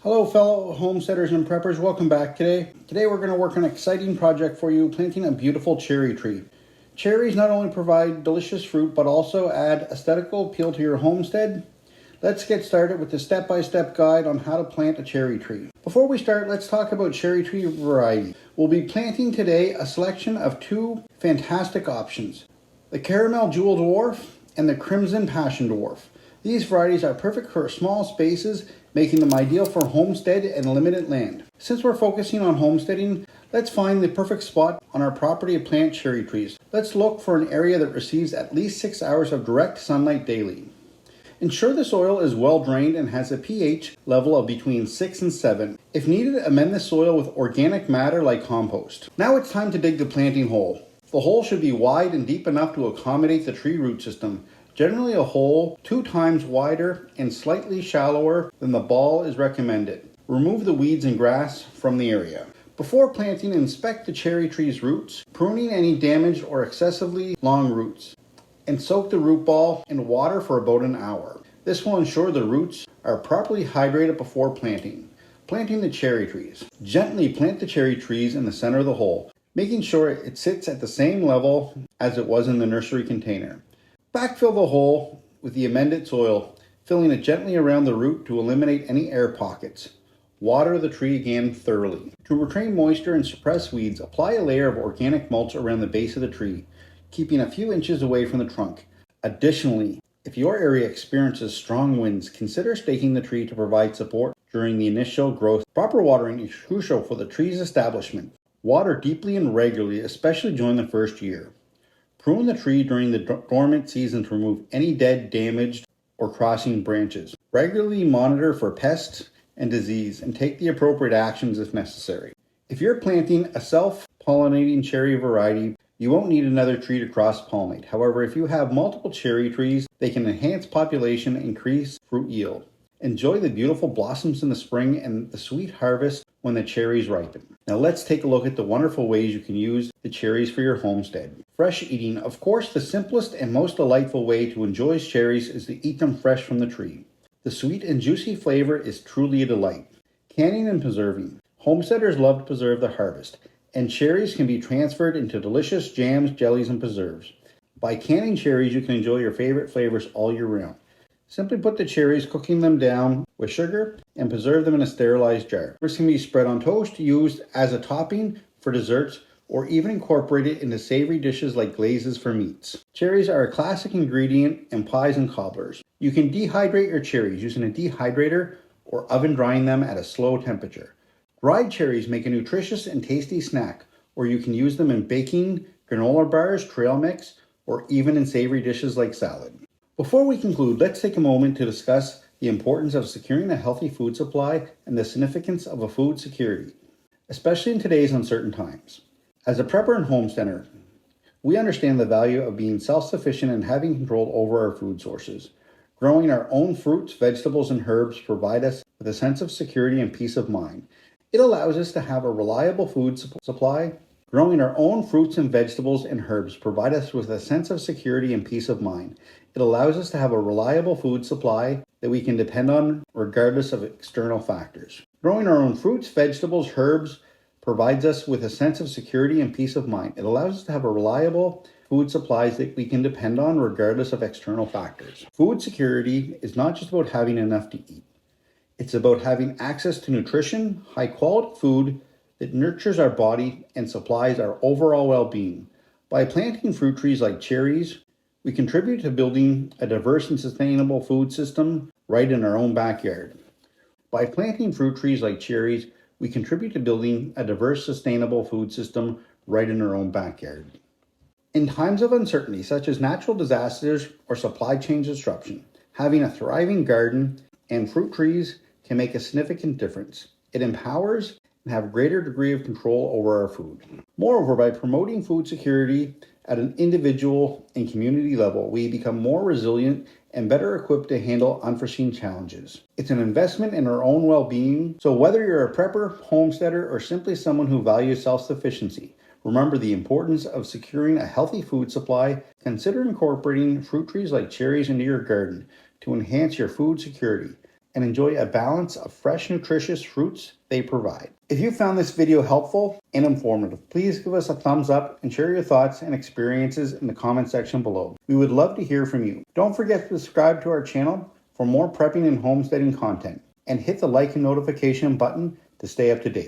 Hello fellow homesteaders and preppers, welcome back today. Today we're going to work on an exciting project for you, planting a beautiful cherry tree. Cherries not only provide delicious fruit, but also add aesthetical appeal to your homestead. Let's get started with the step-by-step guide on how to plant a cherry tree. Before we start, let's talk about cherry tree variety. We'll be planting today a selection of two fantastic options, the Caramel Jewel Dwarf and the Crimson Passion Dwarf. These varieties are perfect for small spaces, making them ideal for homestead and limited land. Since we're focusing on homesteading, let's find the perfect spot on our property to plant cherry trees. Let's look for an area that receives at least 6 hours of direct sunlight daily. Ensure the soil is well drained and has a pH level of between 6 and 7. If needed, amend the soil with organic matter like compost. Now it's time to dig the planting hole. The hole should be wide and deep enough to accommodate the tree root system. Generally, a hole 2 times wider and slightly shallower than the ball is recommended. Remove the weeds and grass from the area. Before planting, inspect the cherry tree's roots, pruning any damaged or excessively long roots, and soak the root ball in water for about an hour. This will ensure the roots are properly hydrated before planting. Planting the cherry trees. Gently plant the cherry trees in the center of the hole, making sure it sits at the same level as it was in the nursery container. Backfill the hole with the amended soil, filling it gently around the root to eliminate any air pockets. Water the tree again thoroughly. To retain moisture and suppress weeds, apply a layer of organic mulch around the base of the tree, keeping a few inches away from the trunk. Additionally, if your area experiences strong winds, consider staking the tree to provide support during the initial growth. Proper watering is crucial for the tree's establishment. Water deeply and regularly, especially during the first year. Prune the tree during the dormant season to remove any dead, damaged, or crossing branches. Regularly monitor for pests and disease and take the appropriate actions if necessary. If you're planting a self-pollinating cherry variety, you won't need another tree to cross-pollinate. However, if you have multiple cherry trees, they can enhance population and increase fruit yield. Enjoy the beautiful blossoms in the spring and the sweet harvest when the cherries ripen. Now let's take a look at the wonderful ways you can use the cherries for your homestead. Fresh eating. Of course, the simplest and most delightful way to enjoy cherries is to eat them fresh from the tree. The sweet and juicy flavor is truly a delight. Canning and preserving. Homesteaders love to preserve the harvest, and cherries can be transferred into delicious jams, jellies, and preserves. By canning cherries, you can enjoy your favorite flavors all year round. Simply put the cherries, cooking them down with sugar, and preserve them in a sterilized jar. This can be spread on toast, used as a topping for desserts, or even incorporated into savory dishes like glazes for meats. Cherries are a classic ingredient in pies and cobblers. You can dehydrate your cherries using a dehydrator or oven drying them at a slow temperature. Dried cherries make a nutritious and tasty snack, or you can use them in baking, granola bars, trail mix, or even in savory dishes like salad. Before we conclude, let's take a moment to discuss the importance of securing a healthy food supply and the significance of a food security, especially in today's uncertain times. As a prepper and homesteader, we understand the value of being self-sufficient and having control over our food sources. Growing our own fruits, vegetables, and herbs provide us with a sense of security and peace of mind. It allows us to have a reliable food supply. Growing our own fruits and vegetables and herbs provide us with a sense of security and peace of mind. It allows us to have a reliable food supply that we can depend on regardless of external factors. Growing our own fruits, vegetables, herbs provides us with a sense of security and peace of mind. It allows us to have a reliable food supplies that we can depend on regardless of external factors. Food security is not just about having enough to eat. It's about having access to nutrition, high quality food that nurtures our body and supplies our overall well-being. By planting fruit trees like cherries, we contribute to building a diverse and sustainable food system right in our own backyard. By planting fruit trees like cherries, we contribute to building a diverse, sustainable food system right in our own backyard. In times of uncertainty, such as natural disasters or supply chain disruption, having a thriving garden and fruit trees can make a significant difference. It empowers and have a greater degree of control over our food. Moreover, by promoting food security at an individual and community level, we become more resilient and better equipped to handle unforeseen challenges. It's an investment in our own well-being. So whether you're a prepper, homesteader, or simply someone who values self-sufficiency, remember the importance of securing a healthy food supply. Consider incorporating fruit trees like cherries into your garden to enhance your food security. and enjoy a balance of fresh, nutritious fruits they provide. If you found this video helpful and informative, please give us a thumbs up and share your thoughts and experiences in the comment section below. We would love to hear from you. Don't forget to subscribe to our channel for more prepping and homesteading content, and hit the like and notification button to stay up to date.